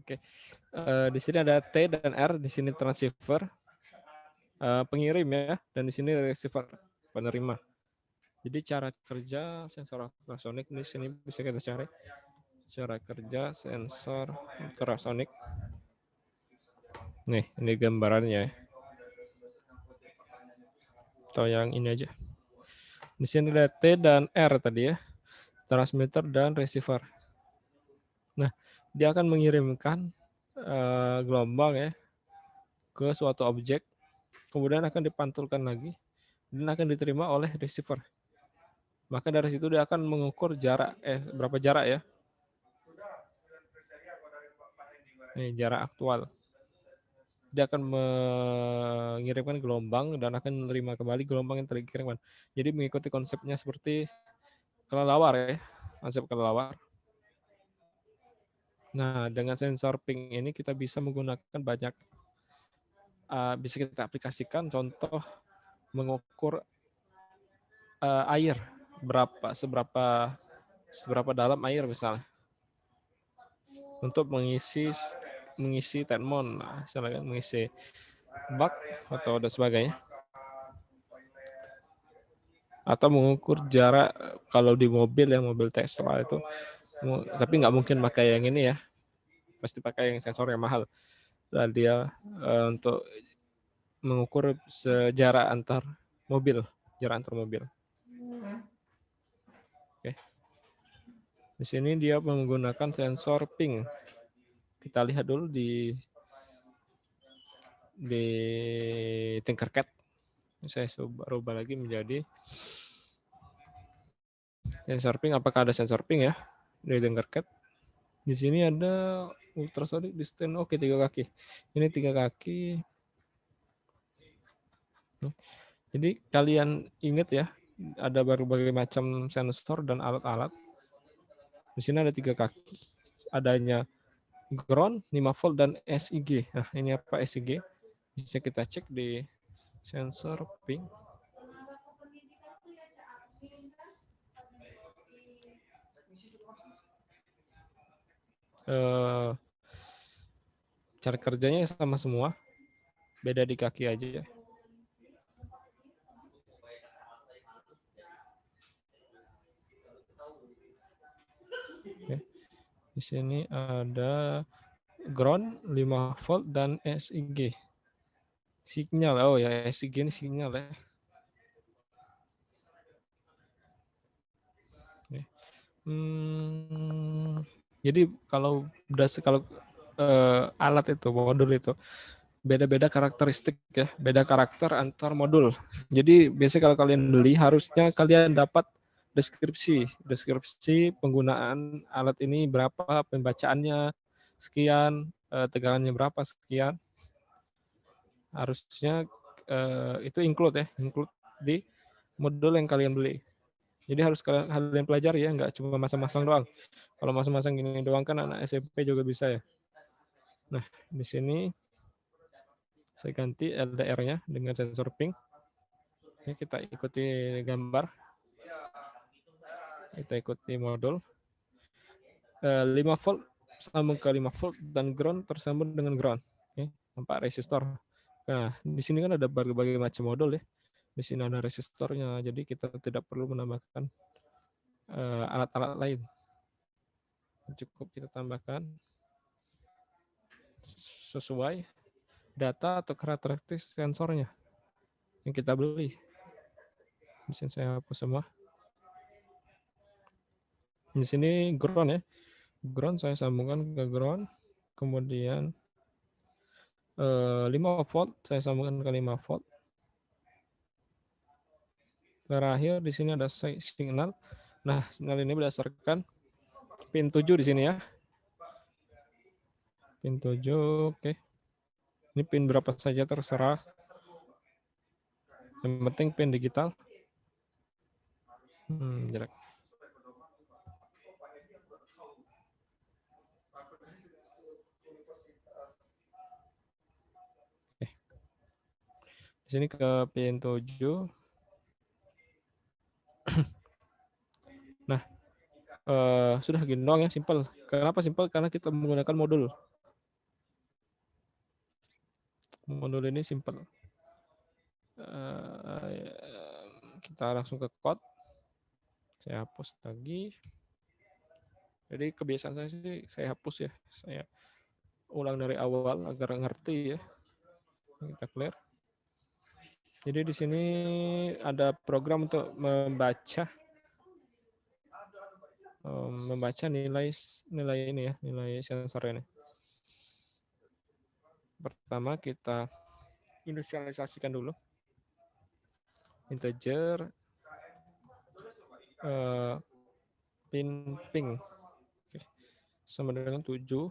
Oke, di sini ada T dan R, di sini transceiver, pengirim ya, dan di sini receiver, penerima. Jadi cara kerja sensor ultrasonik di sini bisa kita cari. Cara kerja sensor ultrasonik. Nih, ini gambarannya. Atau yang ini aja. Di sini ada T dan R tadi ya. Transmitter dan receiver. Nah, dia akan mengirimkan gelombang ya ke suatu objek, kemudian akan dipantulkan lagi dan akan diterima oleh receiver. Maka dari situ dia akan mengukur jarak, berapa jarak ya. Ini jarak aktual. Dia akan mengirimkan gelombang dan akan menerima kembali gelombang yang dikirimkan. Jadi mengikuti konsepnya seperti kelelawar ya, konsep kelelawar. Nah, dengan sensor ping ini kita bisa menggunakan banyak, bisa kita aplikasikan, contoh mengukur air, seberapa dalam air misalnya, untuk mengisi tenmon, misalnya mengisi bak atau dan sebagainya, atau mengukur jarak kalau di mobil ya, mobil Tesla itu, tapi nggak mungkin pakai yang ini ya, pasti pakai yang sensor yang mahal. Dan dia untuk mengukur jarak antar mobil. Oke. Di sini dia menggunakan sensor ping. Kita lihat dulu di Tinkercad. Saya coba rubah lagi menjadi sensor ping. Apakah ada sensor ping ya di Tinkercad? Di sini ada ultrasonic distance. Oke, 3 kaki. Ini 3 kaki. Jadi kalian ingat ya, ada berbagai macam sensor dan alat-alat. Di sini ada 3 kaki. Adanya ground, 5 volt, dan SIG. Nah, ini apa SIG? Bisa kita cek di sensor ping. Cara kerjanya sama semua, beda di kaki aja. Oke. Di sini ada ground 5 volt dan SIG. Signal, oh ya SIG ini signal ya. Jadi kalau alat itu, modul itu beda-beda karakteristik ya, beda karakter antar modul. Jadi biasanya kalau kalian beli harusnya kalian dapat deskripsi penggunaan alat ini berapa, pembacaannya sekian, tegangannya berapa sekian. Harusnya itu include di modul yang kalian beli. Jadi harus kalian pelajari ya, nggak cuma masang-masang doang. Kalau masang-masang gini doang kan anak SMP juga bisa ya. Nah, di sini saya ganti LDR-nya dengan sensor ping. Ini kita ikuti gambar. Kita ikuti modul. 5 volt sambung ke 5 volt dan ground tersambung dengan ground. Oke, nampak resistor. Nah, di sini kan ada berbagai macam modul ya. Di sini ada resistornya, jadi kita tidak perlu menambahkan alat-alat lain. Cukup kita tambahkan sesuai data atau karakteristik sensornya yang kita beli. Di sini saya hapus semua. Di sini ground ya. Ground saya sambungkan ke ground. Kemudian 5 volt saya sambungkan ke 5 volt. Terakhir di sini ada signal. Nah, signal ini berdasarkan pin 7 di sini ya. Pin 7, oke. Ini pin berapa saja terserah. Yang penting pin digital. Jelek. Di sini ke pin 7. Nah, sudah gini doang ya, simple. Kenapa simple? Karena kita menggunakan modul. Modul ini simple. Kita langsung ke code. Saya hapus lagi. Jadi kebiasaan saya sih, saya hapus ya. Saya ulang dari awal agar ngerti ya. Kita clear. Jadi di sini ada program untuk membaca nilai ini ya, nilai sensor ini. Pertama kita inisialisasikan dulu integer pin ping sama dengan 7.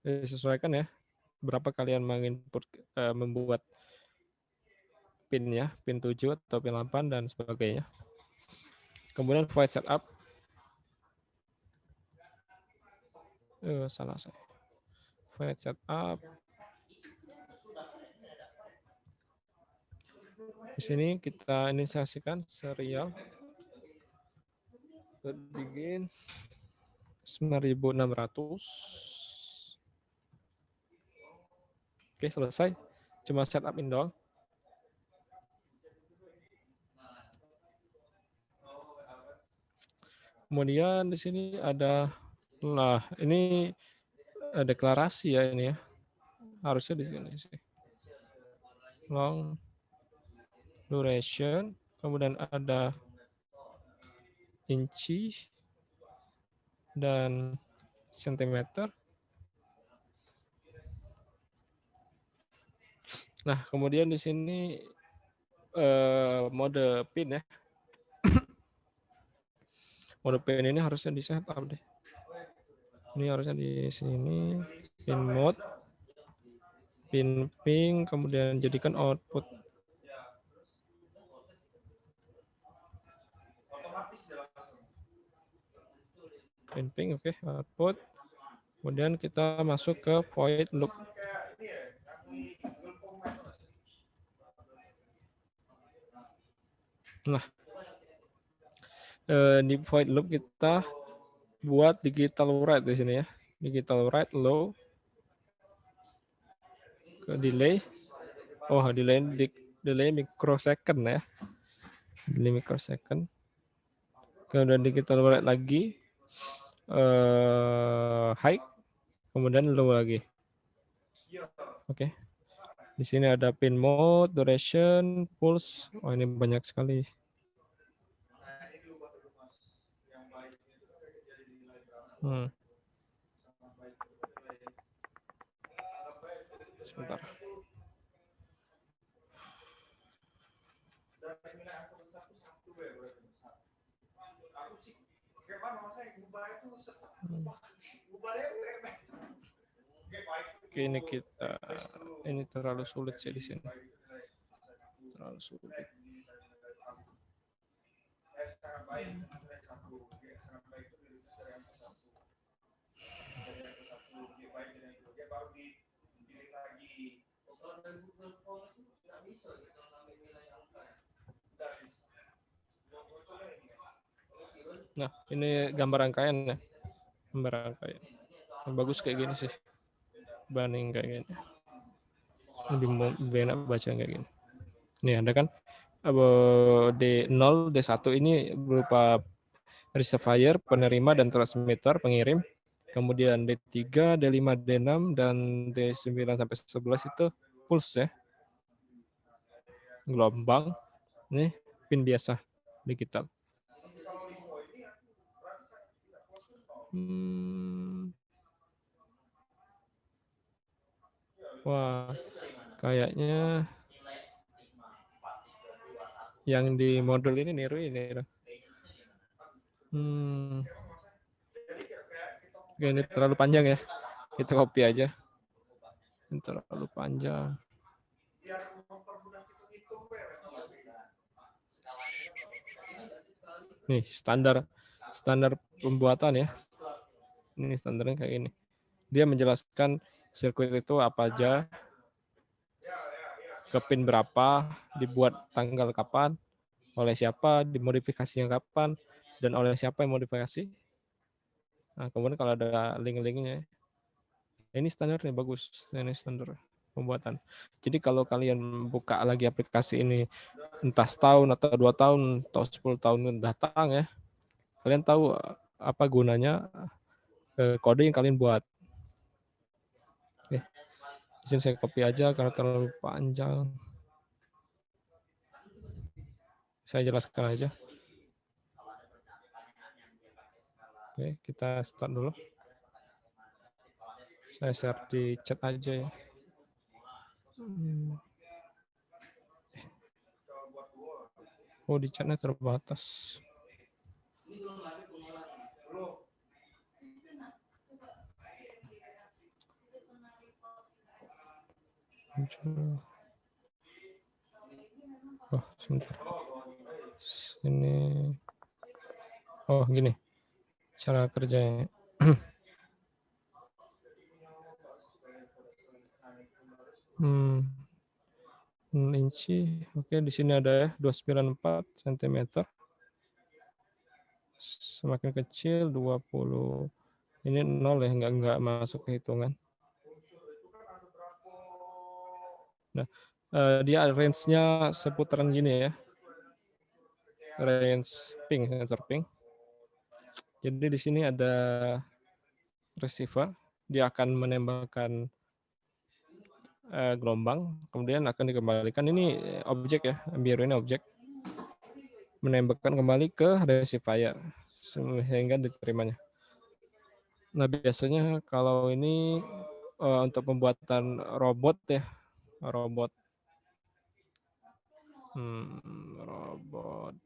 Disesuaikan ya berapa kalian menginput membuat pin ya, pin 7 atau pin 8 dan sebagainya. Kemudian void setup. Salah saya. Void setup. Di sini kita inisialisasikan serial begin 9600. Oke, selesai. Cuma setup in doang. Kemudian di sini ada, ini deklarasi ya ini ya. Harusnya di sini sih. Long duration, kemudian ada inci dan sentimeter. Nah, kemudian di sini mode pin ya. Mode pin ini harusnya di setup deh. Ini harusnya di sini pin mode, pin ping, kemudian jadikan output. Pin ping, oke, output. Kemudian kita masuk ke void loop. Nah, Di void loop kita buat digital write di sini ya. Digital write low ke delay. Oh, delay microsecond ya. Delay microsecond. Kemudian digital write lagi high, kemudian low lagi. Oke. Di sini ada pin mode, duration, pulse. Oh, ini banyak sekali. Sebentar. Oke, ini terlalu sulit sih di sini. Terlalu sulit. Nah, ini gambar rangkaian ya. Gambar rangkaian. Yang bagus kayak gini sih. Banding kayak gini. Lebih enak baca kayak gini. Nih ada kan D0, D1 ini berupa reservoir, penerima dan transmitter, pengirim. Kemudian D3, D5, D6 dan D9 sampai 11 itu pulse ya. Gelombang. Ini pin biasa digital. Wah, kayaknya yang di modul ini niru ini. Ini terlalu panjang ya. Kita copy aja. Ini terlalu panjang. Nih, standar pembuatan ya. Ini standarnya kayak gini. Dia menjelaskan sirkuit itu apa aja, ke pin berapa, dibuat tanggal kapan, oleh siapa, dimodifikasinya kapan, dan oleh siapa yang modifikasi. Nah, kemudian kalau ada link-linknya, ini standarnya bagus. Ini standar pembuatan. Jadi kalau kalian buka lagi aplikasi ini, entah setahun atau 2 tahun atau 10 tahun datang ya, kalian tahu apa gunanya kode yang kalian buat. Oke. Di sini saya copy aja karena terlalu panjang. Saya jelaskan aja. Oke, kita start dulu. Saya share di chat aja ya. Oh, di chatnya terbatas. Oh, sebentar. Sini. Oh, gini. Cara kerjanya. Inci. Oke, di sini ada ya 294 cm. Semakin kecil 20. Ini 0 ya, enggak masuk ke hitungan. Nah, dia range-nya seputaran gini ya. Range ping, sensor ping. Jadi di sini ada receiver, dia akan menembakkan gelombang, kemudian akan dikembalikan. Ini objek ya, biru ini objek. Menembakkan kembali ke receiver sehingga diterimanya. Nah, biasanya kalau ini untuk pembuatan robot ya, robot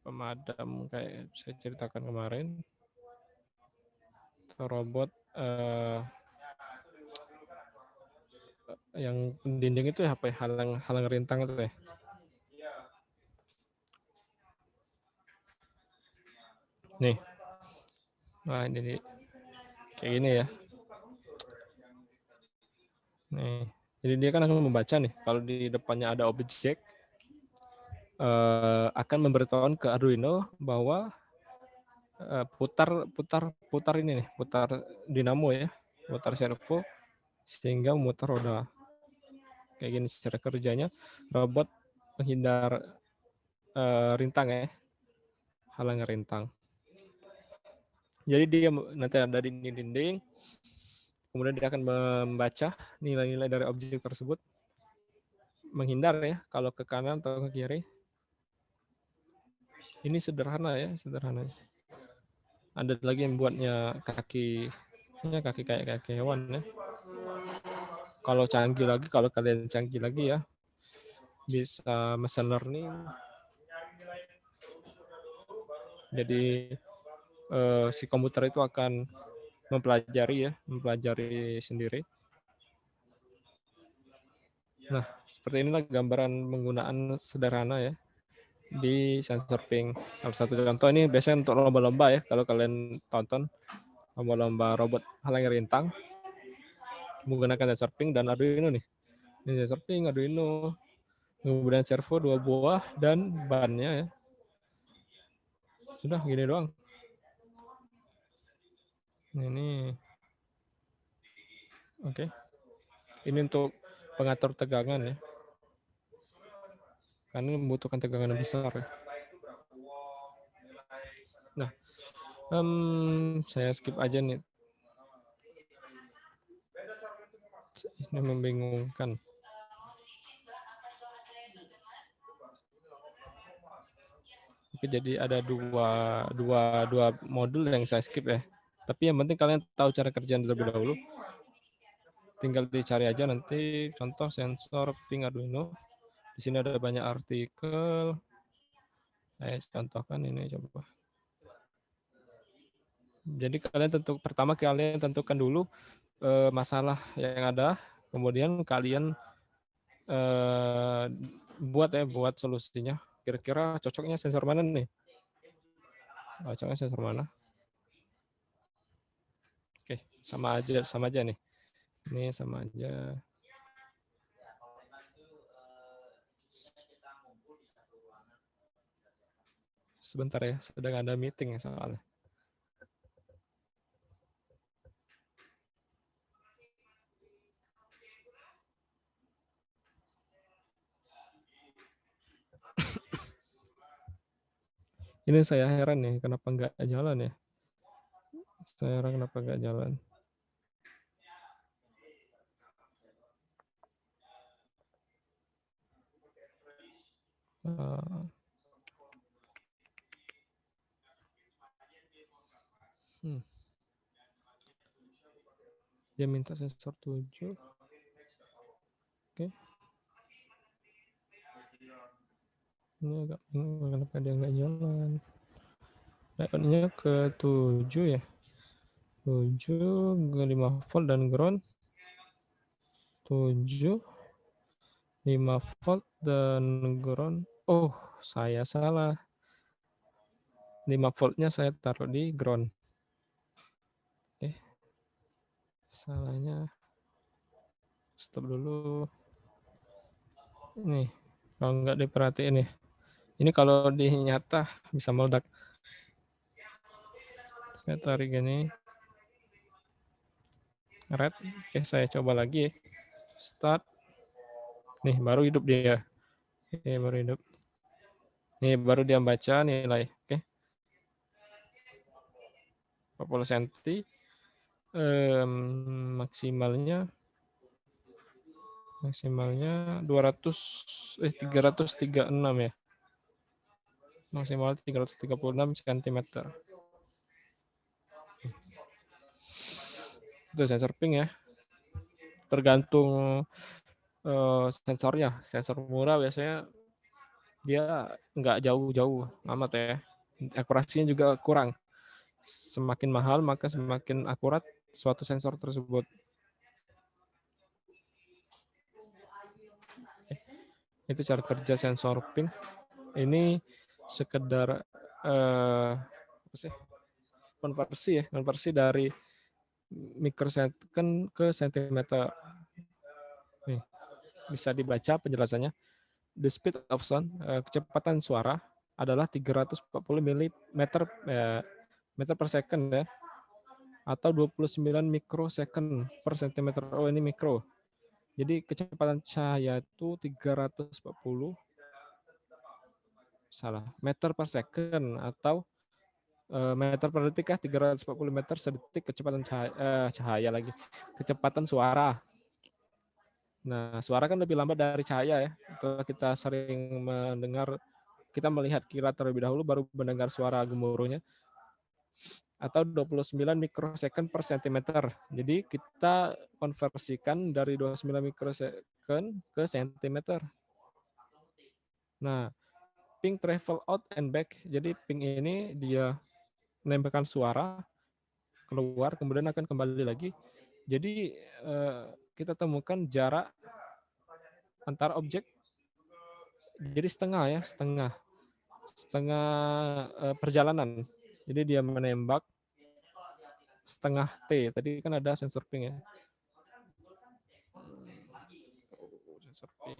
pemadam kayak saya ceritakan kemarin, atau robot yang dinding itu apa ya, halang rintang itu ya. Nih, nah ini kayak gini ya. Nih, jadi dia kan akan membaca nih. Kalau di depannya ada objek, akan memberitahukan ke Arduino bahwa putar ini nih, putar dinamo ya, putar servo sehingga memutar roda. Kayak gini cara kerjanya robot menghindar rintang ya, halangan rintang. Jadi dia nanti ada di dinding, kemudian dia akan membaca nilai-nilai dari objek tersebut, menghindar ya kalau ke kanan atau ke kiri. Ini sederhana ya, sederhana. Ada lagi yang buatnya kaki kayak kaki hewan ya. Kalau canggih lagi, kalau kalian canggih lagi ya, bisa machine learning. Jadi si komputer itu akan mempelajari sendiri. Nah, seperti inilah gambaran penggunaan sederhana ya di sensor ping. Salah satu contoh ini biasanya untuk lomba-lomba ya, kalau kalian tonton lomba-lomba robot halangan rintang menggunakan sensor ping dan Arduino nih. Ini sensor ping, Arduino, kemudian servo 2 buah dan bannya ya. Sudah gini doang. Ini oke. Ini untuk pengatur tegangan ya. Karena membutuhkan tegangan yang besar ya. Nah, saya skip aja nih. Ini membingungkan. Oke, jadi ada dua modul yang saya skip ya. Tapi yang penting kalian tahu cara kerjaan terlebih dahulu. Tinggal dicari aja nanti contoh sensor ping Arduino. Di sini ada banyak artikel. Saya contohkan ini coba. Jadi pertama kalian tentukan dulu masalah yang ada, kemudian kalian buat solusinya. Kira-kira cocoknya sensor mana nih? Cocoknya sensor mana? Oke, sama aja nih. Ini sama aja. Sebentar ya, sedang ada meeting ya soalnya. Ini saya heran nih, kenapa nggak jalan ya? Saya heran kenapa nggak jalan. Dia minta sensor 7. Oke. Ini agak bingung kenapa dia nggak jalan. Layoutnya ke 7 ya. 7, 5 volt dan ground. 7, 5 volt dan ground. Oh, saya salah. 5 voltnya saya taruh di ground. Salahnya. Stop dulu. Nih, kalau nggak diperhatiin nih. Ini kalau di nyata bisa meledak. Saya tarik gini. Red. Oke, saya coba lagi. Start. Nih, baru hidup dia. Oke, baru hidup. Nih, baru dia baca nilai. Oke. 40 cm. Maksimalnya 336 ya. Maksimal 336 cm. Itu sensor ping ya. Tergantung sensornya. Sensor murah biasanya dia nggak jauh-jauh amat ya. Akurasinya juga kurang. Semakin mahal maka semakin akurat suatu sensor tersebut. Itu cara kerja sensor ping. Ini sekedar konversi dari mikrosecond ke sentimeter. Nih, bisa dibaca penjelasannya. The speed of sound, kecepatan suara adalah 340 meter per second ya, atau 29 mikrosecond per sentimeter. Oh, ini mikro. Jadi kecepatan cahaya itu 340 meter per second atau meter per detik ya, 340 meter sedetik kecepatan cahaya lagi. Kecepatan suara. Nah, suara kan lebih lambat dari cahaya ya. Setelah kita sering mendengar, kita melihat kilat terlebih dahulu baru mendengar suara gemuruhnya. Atau 29 mikrosecond per sentimeter. Jadi kita konversikan dari 29 mikrosecond ke sentimeter. Nah, ping travel out and back. Jadi ping ini dia menembakkan suara keluar, kemudian akan kembali lagi. Jadi kita temukan jarak antar objek. Jadi setengah ya, setengah perjalanan. Jadi dia menembak setengah T. Tadi kan ada sensor ping ya. Sensor ping.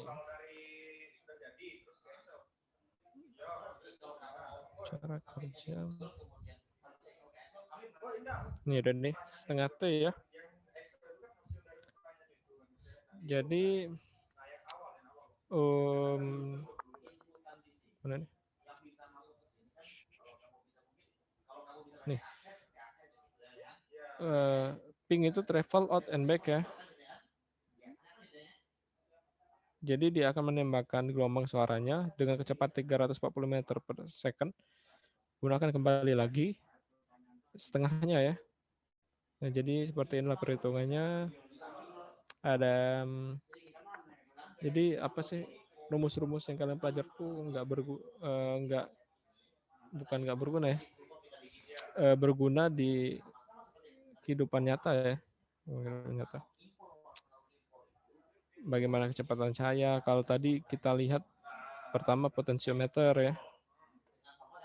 Cara kerja. Ini udah nih, setengah T ya. Jadi mana nih? Nih. Ping itu travel out and back ya. Jadi dia akan menembakkan gelombang suaranya dengan kecepatan 340 meter per second. Gunakan kembali lagi setengahnya ya. Nah, jadi seperti inilah perhitungannya. Ada jadi apa sih rumus-rumus yang kalian pelajari tuh bukan nggak berguna ya. Berguna di kehidupan nyata ya. Nyata. Bagaimana kecepatan cahaya? Kalau tadi kita lihat pertama potensiometer ya.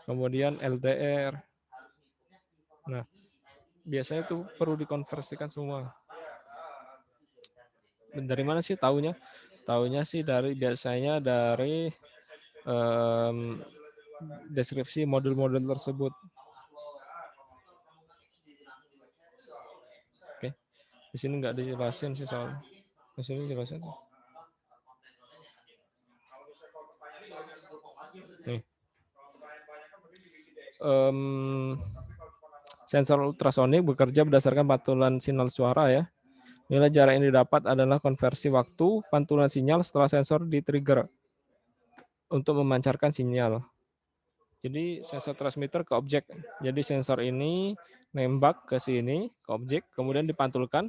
Kemudian LDR. Nah, biasanya itu perlu dikonversikan semua. Dari mana sih taunya? Taunya sih biasanya dari deskripsi modul-modul tersebut. Oke, di sini nggak dijelasin sih soal. Di sini dijelasin. Nih. Sensor ultrasonik bekerja berdasarkan pantulan sinyal suara ya. Nilai jarak yang didapat adalah konversi waktu pantulan sinyal setelah sensor di-trigger untuk memancarkan sinyal. Jadi sensor transmitter ke objek. Jadi sensor ini nembak ke sini, ke objek, kemudian dipantulkan